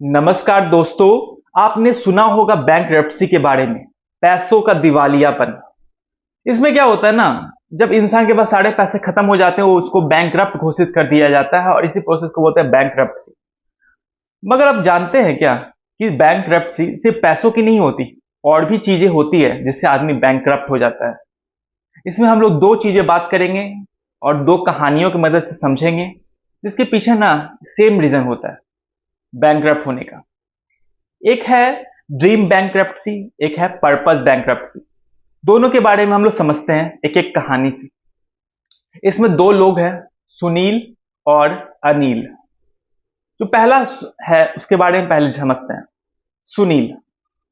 नमस्कार दोस्तों। आपने सुना होगा बैंकरप्सी के बारे में, पैसों का दिवालियापन। इसमें क्या होता है ना, जब इंसान के पास सारे पैसे खत्म हो जाते हैं वो उसको बैंकरप्ट घोषित कर दिया जाता है और इसी प्रोसेस को बोलते हैं बैंकरप्सी। मगर आप जानते हैं क्या कि बैंकरप्सी सिर्फ पैसों की नहीं होती, और भी चीजें होती है जिससे आदमी बैंकरप्ट हो जाता है। इसमें हम लोग दो चीजें बात करेंगे और दो कहानियों की मदद से समझेंगे जिसके पीछे ना सेम रीजन होता है बैंकरप्ट होने का। एक है ड्रीम बैंकरप्सी, एक है पर्पस बैंकरप्सी। दोनों के बारे में हम लोग समझते हैं एक एक कहानी से। इसमें दो लोग हैं, सुनील और अनिल। जो पहला है उसके बारे में पहले समझते हैं। सुनील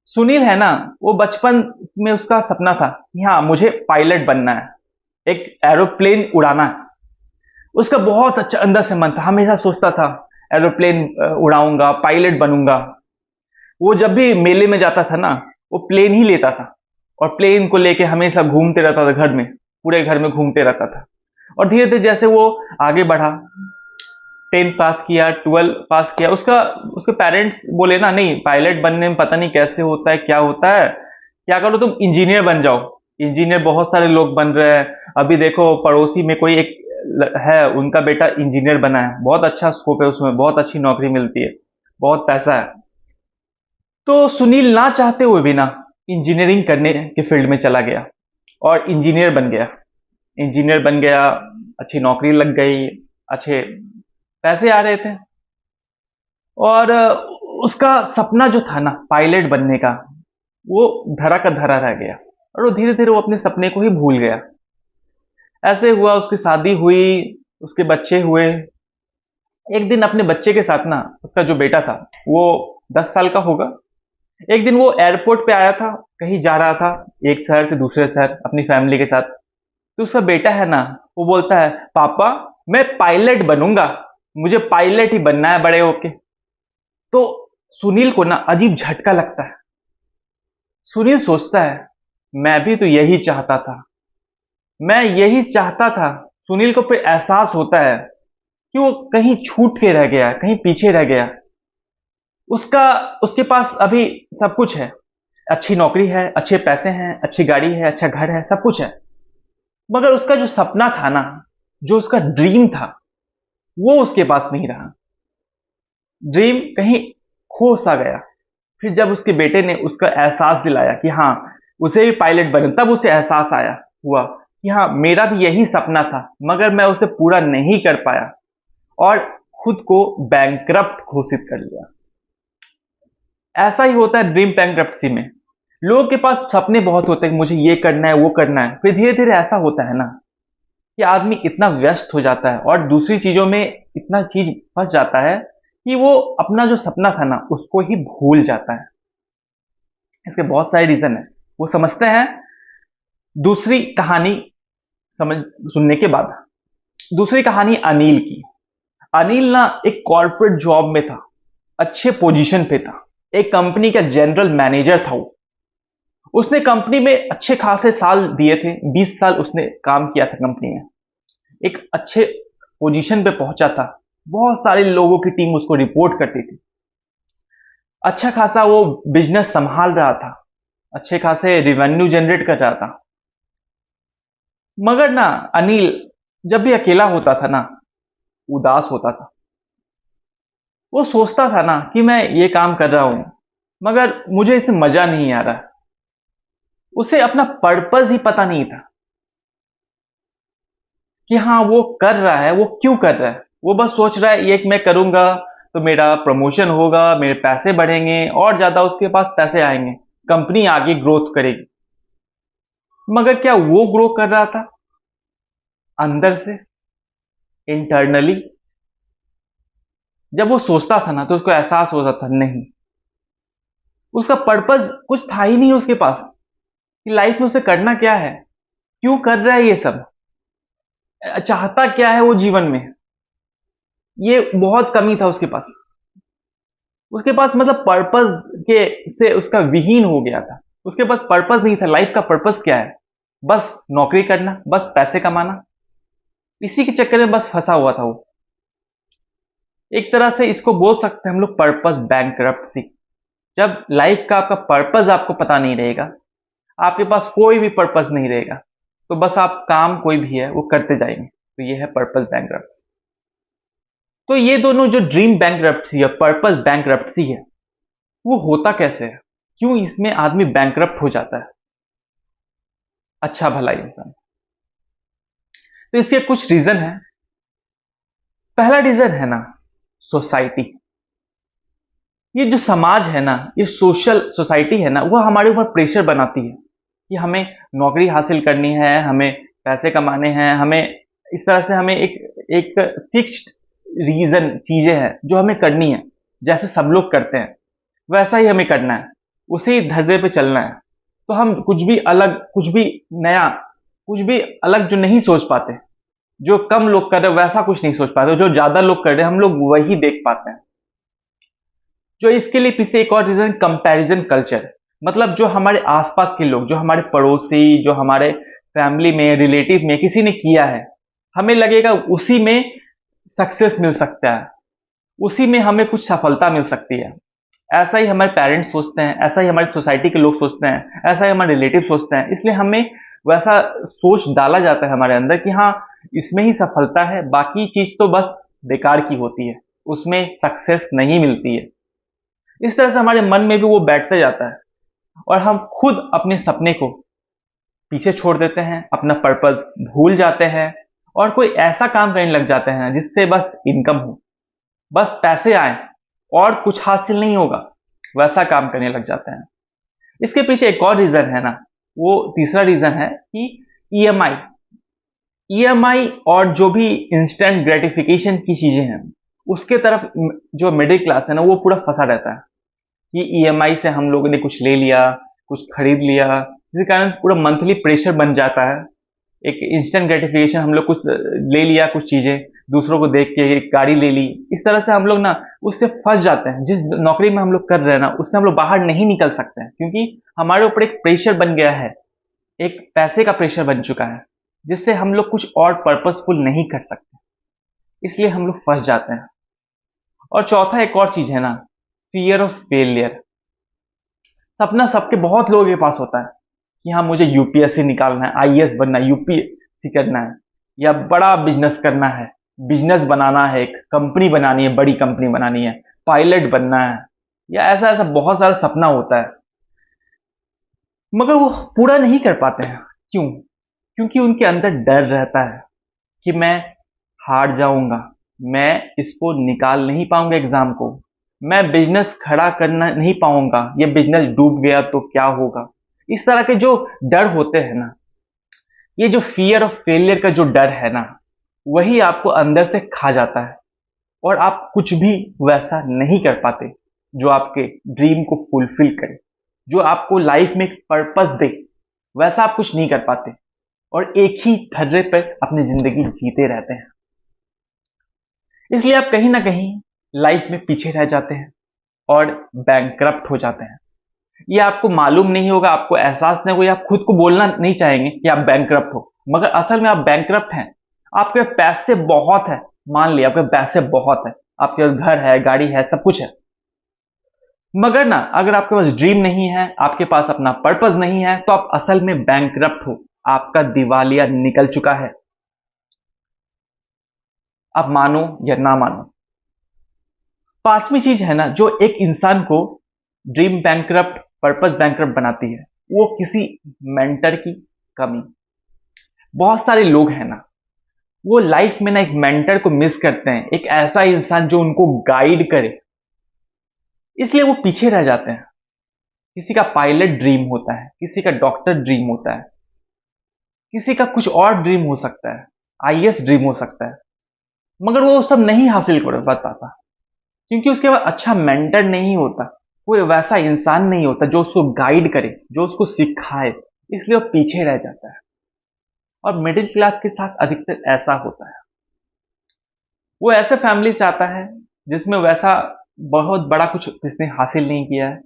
सुनील है ना, वो बचपन में उसका सपना था कि हाँ मुझे पायलट बनना है, एक एरोप्लेन उड़ाना है। उसका बहुत अच्छा अंदर से मन था, हमेशा सोचता था एरोप्लेन उड़ाऊंगा, पायलट बनूंगा। वो जब भी मेले में जाता था ना, वो प्लेन ही लेता था और प्लेन को लेके हमेशा घूमते रहता था घर में, पूरे घर में घूमते रहता था। और धीरे धीरे जैसे वो आगे बढ़ा, 10th पास किया, 12 पास किया, उसका उसके पेरेंट्स बोले ना नहीं, पायलट बनने में पता नहीं कैसे होता है, क्या होता है, क्या करो तुम इंजीनियर बन जाओ। इंजीनियर बहुत सारे लोग बन रहे हैं। अभी देखो पड़ोसी में कोई एक है, उनका बेटा इंजीनियर बना है, बहुत अच्छा स्कोप है उसमें, बहुत अच्छी नौकरी मिलती है, बहुत पैसा है। तो सुनील ना चाहते हुए भी ना इंजीनियरिंग करने के फील्ड में चला गया और इंजीनियर बन गया। इंजीनियर बन गया, अच्छी नौकरी लग गई, अच्छे पैसे आ रहे थे। और उसका सपना जो था ना पायलट बनने का, वो धरा का धरा रह गया और वो धीरे धीरे वो अपने सपने को ही भूल गया। ऐसे हुआ, उसकी शादी हुई, उसके बच्चे हुए। एक दिन अपने बच्चे के साथ ना, उसका जो बेटा था वो 10 साल का होगा, एक दिन वो एयरपोर्ट पे आया था, कहीं जा रहा था एक शहर से दूसरे शहर अपनी फैमिली के साथ। तो उसका बेटा है ना, वो बोलता है पापा मैं पायलट बनूंगा, मुझे पायलट ही बनना है बड़े होके। तो सुनील को ना अजीब झटका लगता है। सुनील सोचता है मैं भी तो यही चाहता था, मैं यही चाहता था। सुनील को फिर एहसास होता है कि वो कहीं छूट के रह गया, कहीं पीछे रह गया। उसका उसके पास अभी सब कुछ है, अच्छी नौकरी है, अच्छे पैसे हैं, अच्छी गाड़ी है, अच्छा घर है, सब कुछ है। मगर उसका जो सपना था ना, जो उसका ड्रीम था, वो उसके पास नहीं रहा। ड्रीम कहीं खो सा गया। फिर जब उसके बेटे ने उसका एहसास दिलाया कि हाँ उसे भी पायलट बने, तब उसे एहसास आया हुआ कि हाँ मेरा भी यही सपना था, मगर मैं उसे पूरा नहीं कर पाया और खुद को बैंकरप्ट घोषित कर लिया। ऐसा ही होता है ड्रीम बैंकरप्सी में। लोगों के पास सपने बहुत होते हैं कि मुझे ये करना है, वो करना है। फिर धीरे धीरे ऐसा होता है ना कि आदमी इतना व्यस्त हो जाता है और दूसरी चीजों में इतना चीज फंस जाता है कि वो अपना जो सपना था ना उसको ही भूल जाता है। इसके बहुत सारे रीजन है, वो समझते हैं दूसरी कहानी समझ सुनने के बाद। दूसरी कहानी अनिल की। अनिल ना एक कॉर्पोरेट जॉब में था, अच्छे पोजीशन पे था, एक कंपनी का जनरल मैनेजर था वो। उसने कंपनी में अच्छे खासे साल दिए थे, 20 साल उसने काम किया था कंपनी में, एक अच्छे पोजीशन पे पहुंचा था। बहुत सारे लोगों की टीम उसको रिपोर्ट करती थी। अच्छा खासा वो बिजनेस संभाल रहा था, अच्छे खासे रिवेन्यू जनरेट कर रहा था। मगर ना अनिल जब भी अकेला होता था ना, उदास होता था। वो सोचता था ना कि मैं ये काम कर रहा हूं मगर मुझे इससे मजा नहीं आ रहा। उसे अपना पर्पस ही पता नहीं था कि हाँ वो कर रहा है, वो क्यों कर रहा है। वो बस सोच रहा है ये मैं करूंगा तो मेरा प्रमोशन होगा, मेरे पैसे बढ़ेंगे और ज्यादा उसके पास पैसे आएंगे, कंपनी आगे ग्रोथ करेगी। मगर क्या वो ग्रो कर रहा था अंदर से, इंटरनली? जब वो सोचता था ना तो उसको एहसास होता था नहीं, उसका पर्पस कुछ था ही नहीं उसके पास कि लाइफ में उसे करना क्या है, क्यों कर रहा है ये सब, चाहता क्या है वो जीवन में। ये बहुत कमी था उसके पास। उसके पास मतलब पर्पस के से उसका विहीन हो गया था। उसके पास पर्पस नहीं था, लाइफ का पर्पस क्या है, बस नौकरी करना, बस पैसे कमाना, इसी के चक्कर में बस फंसा हुआ था वो। एक तरह से इसको बोल सकते हैं हम लोग पर्पस बैंकरप्सी। जब लाइफ का आपका पर्पस आपको पता नहीं रहेगा, आपके पास कोई भी पर्पस नहीं रहेगा, तो बस आप काम कोई भी है वो करते जाएंगे, तो ये है पर्पस बैंकरप्सी। तो ये दोनों जो ड्रीम बैंकरप्सी है, पर्पस बैंकरप्सी है, वो होता कैसे है? क्यों इसमें आदमी बैंकरप्ट हो जाता है, अच्छा भला इंसान? तो इसके कुछ रीजन है। पहला रीजन है ना, सोसाइटी। ये जो समाज है ना, ये सोशल सोसाइटी है ना, वो हमारे ऊपर प्रेशर बनाती है कि हमें नौकरी हासिल करनी है, हमें पैसे कमाने हैं, हमें इस तरह से हमें एक एक फिक्स्ड रीजन चीजें हैं जो हमें करनी है। जैसे सब लोग करते हैं वैसा ही हमें करना है, उसी धर्रे पे चलना है। तो हम कुछ भी अलग, कुछ भी नया, कुछ भी अलग जो नहीं सोच पाते, जो कम लोग कर रहे हैं वैसा कुछ नहीं सोच पाते, जो ज्यादा लोग कर रहे हैं हम लोग वही देख पाते हैं। जो इसके लिए पीछे एक और रीजन, कंपैरिजन कल्चर। मतलब जो हमारे आसपास के लोग, जो हमारे पड़ोसी, जो हमारे फैमिली में, रिलेटिव में किसी ने किया है, हमें लगेगा उसी में सक्सेस मिल सकता है, उसी में हमें कुछ सफलता मिल सकती है। ऐसा ही हमारे पेरेंट्स सोचते हैं, ऐसा ही हमारी सोसाइटी के लोग सोचते हैं, ऐसा ही हमारे रिलेटिव सोचते हैं, इसलिए हमें वैसा सोच डाला जाता है हमारे अंदर कि हाँ, इसमें ही सफलता है, बाकी चीज तो बस बेकार की होती है, उसमें सक्सेस नहीं मिलती है। इस तरह से हमारे मन में भी वो बैठते जाता है और हम खुद अपने सपने को पीछे छोड़ देते हैं, अपना पर्पस भूल जाते हैं और कोई ऐसा काम करने लग जाते हैं जिससे बस इनकम हो, बस पैसे आए और कुछ हासिल नहीं होगा, वैसा काम करने लग जाते हैं। इसके पीछे एक और रीजन है ना, वो तीसरा रीजन है कि ईएमआई। ईएमआई और जो भी इंस्टेंट ग्रेटिफिकेशन की चीजें हैं, उसके तरफ जो मिडिल क्लास है ना, वो पूरा फंसा रहता है कि ईएमआई से हम लोगों ने कुछ ले लिया, कुछ खरीद लिया, जिसके कारण पूरा मंथली प्रेशर बन जाता है। एक इंस्टेंट ग्रेटिफिकेशन, हम लोग कुछ ले लिया, कुछ चीजें दूसरों को देख के एक गाड़ी ले ली, इस तरह से हम लोग ना उससे फंस जाते हैं। जिस नौकरी में हम लोग कर रहे हैं ना, उससे हम लोग बाहर नहीं निकल सकते हैं, क्योंकि हमारे ऊपर एक प्रेशर बन गया है, एक पैसे का प्रेशर बन चुका है, जिससे हम लोग कुछ और पर्पसफुल नहीं कर सकते, इसलिए हम लोग फंस जाते हैं। और चौथा एक और चीज है ना, फियर ऑफ फेलियर। सपना सबके, बहुत लोगों के पास होता है कि हाँ, मुझे यूपीएससी निकालना है, आईएएस बनना है, यूपीएससी करना है, या बड़ा बिजनेस करना है, बिजनेस बनाना है, एक कंपनी बनानी है, बड़ी कंपनी बनानी है, पायलट बनना है, या ऐसा ऐसा बहुत सारा सपना होता है, मगर वो पूरा नहीं कर पाते हैं। क्यों? क्योंकि उनके अंदर डर रहता है कि मैं हार जाऊंगा, मैं इसको निकाल नहीं पाऊंगा एग्जाम को, मैं बिजनेस खड़ा करना नहीं पाऊंगा, ये बिजनेस डूब गया तो क्या होगा। इस तरह के जो डर होते हैं ना, ये जो फियर ऑफ फेलियर का जो डर है ना, वही आपको अंदर से खा जाता है और आप कुछ भी वैसा नहीं कर पाते जो आपके ड्रीम को फुलफिल करे, जो आपको लाइफ में पर्पस दे, वैसा आप कुछ नहीं कर पाते और एक ही धर्रे पर अपनी जिंदगी जीते रहते हैं। इसलिए आप कहीं ना कहीं लाइफ में पीछे रह जाते हैं और बैंकरप्ट हो जाते हैं। ये आपको मालूम नहीं होगा, आपको एहसास नहीं होगा, आप खुद को बोलना नहीं चाहेंगे कि आप बैंकरप्ट हो, मगर असल में आप बैंकरप्ट हैं। आपके पैसे बहुत है, मान लिया आपके पैसे बहुत है, आपके पास घर है, गाड़ी है, सब कुछ है, मगर ना अगर आपके पास ड्रीम नहीं है, आपके पास अपना पर्पस नहीं है, तो आप असल में बैंकरप्ट हो, आपका दिवालिया निकल चुका है। आप मानो या ना मानो। पांचवी चीज है ना, जो एक इंसान को ड्रीम बैंकरप्ट, पर्पस बैंकरप्ट बनाती है, वो किसी मेंटर की कमी। बहुत सारे लोग हैं ना, वो लाइफ में ना एक मेंटर को मिस करते हैं, एक ऐसा इंसान जो उनको गाइड करे, इसलिए वो पीछे रह जाते हैं। किसी का पायलट ड्रीम होता है, किसी का डॉक्टर ड्रीम होता है, किसी का कुछ और ड्रीम हो सकता है, आईएएस ड्रीम हो सकता है, मगर वो सब नहीं हासिल कर पाता, क्योंकि उसके बाद अच्छा मेंटर नहीं होता, कोई वैसा इंसान नहीं होता जो उसको गाइड करे, जो उसको सिखाए, इसलिए वो पीछे रह जाता है। और मिडिल क्लास के साथ अधिकतर ऐसा होता है। वो ऐसे फैमिली से आता है जिसमें वैसा बहुत बड़ा कुछ किसने हासिल नहीं किया है,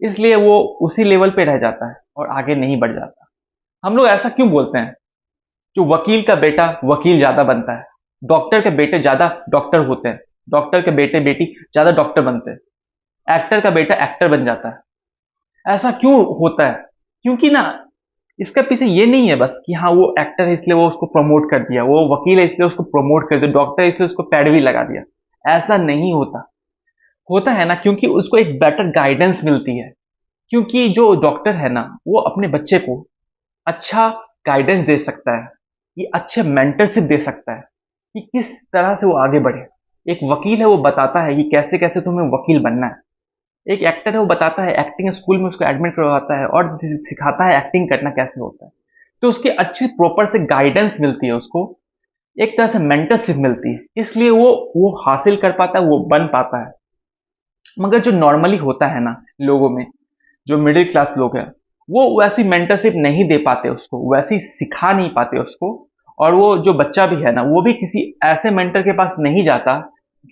इसलिए वो उसी लेवल पे रह जाता है और आगे नहीं बढ़ जाता। हम लोग ऐसा क्यों बोलते हैं? जो वकील का बेटा वकील ज्यादा बनता है, डॉक्टर के बेटे ज्यादा डॉक्टर होते हैं, डॉक्टर के बेटे बेटी ज्यादा डॉक्टर बनते हैं, एक्टर का बेटा एक्टर बन जाता है। ऐसा क्यों होता है? क्योंकि ना इसका पीछे ये नहीं है बस कि हाँ वो एक्टर है इसलिए वो उसको प्रमोट कर दिया, वो वकील है इसलिए उसको प्रमोट कर दिया, डॉक्टर है इसलिए उसको पैडवी लगा दिया। ऐसा नहीं होता। होता है ना क्योंकि उसको एक बेटर गाइडेंस मिलती है। क्योंकि जो डॉक्टर है ना वो अपने बच्चे को अच्छा गाइडेंस दे सकता है, ये अच्छे मेंटरशिप दे सकता है कि किस तरह से वो आगे बढ़े। एक वकील है वो बताता है कि कैसे कैसे तुम्हें वकील बनना है। एक एक्टर है वो बताता है, एक्टिंग स्कूल में उसको एडमिट करवाता है और सिखाता है एक्टिंग करना कैसे होता है। तो उसकी अच्छी प्रॉपर से गाइडेंस मिलती है उसको, एक तरह से मेंटरशिप मिलती है, इसलिए वो हासिल कर पाता है, वो बन पाता है। मगर जो नॉर्मली होता है ना लोगों में, जो मिडिल क्लास लोग हैं, वो वैसी मेंटरशिप नहीं दे पाते उसको, वैसी सिखा नहीं पाते उसको। और वो जो बच्चा भी है ना वो भी किसी ऐसे मेंटर के पास नहीं जाता,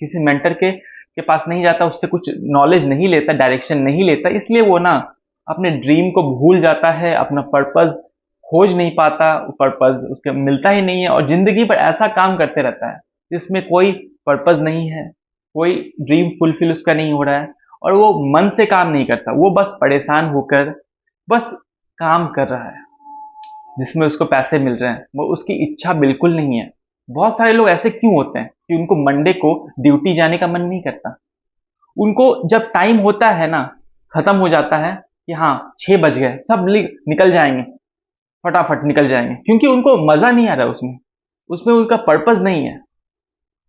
किसी मेंटर के पास नहीं जाता, उससे कुछ नॉलेज नहीं लेता, डायरेक्शन नहीं लेता, इसलिए वो ना अपने ड्रीम को भूल जाता है, अपना पर्पस खोज नहीं पाता, पर्पस उसके मिलता ही नहीं है और जिंदगी भर ऐसा काम करते रहता है जिसमें कोई पर्पस नहीं है, कोई ड्रीम फुलफिल उसका नहीं हो रहा है। और वो मन से काम नहीं करता, वो बस परेशान होकर बस काम कर रहा है जिसमें उसको पैसे मिल रहे हैं, वो उसकी इच्छा बिल्कुल नहीं है। बहुत सारे लोग ऐसे क्यों होते हैं कि उनको मंडे को ड्यूटी जाने का मन नहीं करता। उनको जब टाइम होता है ना, खत्म हो जाता है कि हाँ 6 बज गए, सब निकल जाएंगे, फटाफट निकल जाएंगे, क्योंकि उनको मजा नहीं आ रहा है उसमें, उसमें उनका पर्पस नहीं है।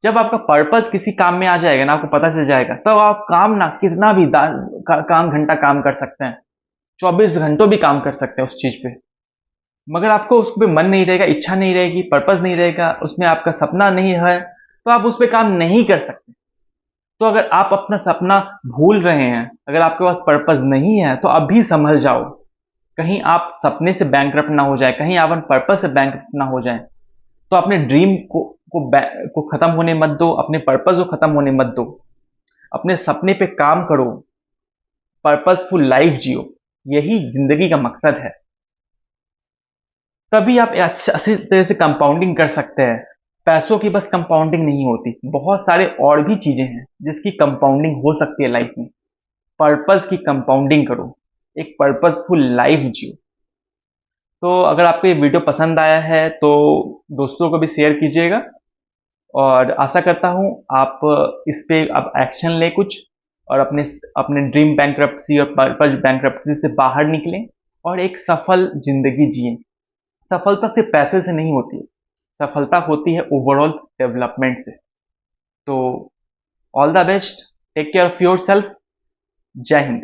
जब आपका पर्पस किसी काम में आ जाएगा ना, आपको पता चल जाएगा, तब आप काम ना कितना भी काम घंटा काम कर सकते हैं, 24 घंटों भी काम कर सकते हैं उस चीज पे। मगर आपको उस पर मन नहीं रहेगा, इच्छा नहीं रहेगी, पर्पस नहीं रहेगा, उसमें आपका सपना नहीं है, तो आप उस पर काम नहीं कर सकते। तो अगर आप अपना सपना भूल रहे हैं, अगर आपके पास पर्पस नहीं है, तो अभी संभल जाओ। कहीं आप सपने से बैंकरप्ट ना हो जाए, कहीं आप पर्पस से बैंकरप्ट ना हो जाए। तो अपने ड्रीम को खत्म होने मत दो, अपने पर्पस को खत्म होने मत दो। अपने सपने पे काम करो, पर्पसफुल लाइफ जियो, यही जिंदगी का मकसद है। तभी आप अच्छी तरह से कंपाउंडिंग कर सकते हैं। पैसों की बस कंपाउंडिंग नहीं होती, बहुत सारे और भी चीजें हैं जिसकी कंपाउंडिंग हो सकती है लाइफ में। पर्पस की कंपाउंडिंग करो, एक पर्पसफुल लाइफ जियो। तो अगर आपको ये वीडियो पसंद आया है तो दोस्तों को भी शेयर कीजिएगा, और आशा करता हूँ आप इस पे अब एक्शन लें कुछ, और अपने अपने ड्रीम बैंकरप्सी और पर्पस बैंकरप्सी से बाहर निकलें और एक सफल जिंदगी जिएं। सफलता सिर्फ पैसे से नहीं होती है, सफलता होती है ओवरऑल डेवलपमेंट से। तो all the best, take care of your self. जय हिंद।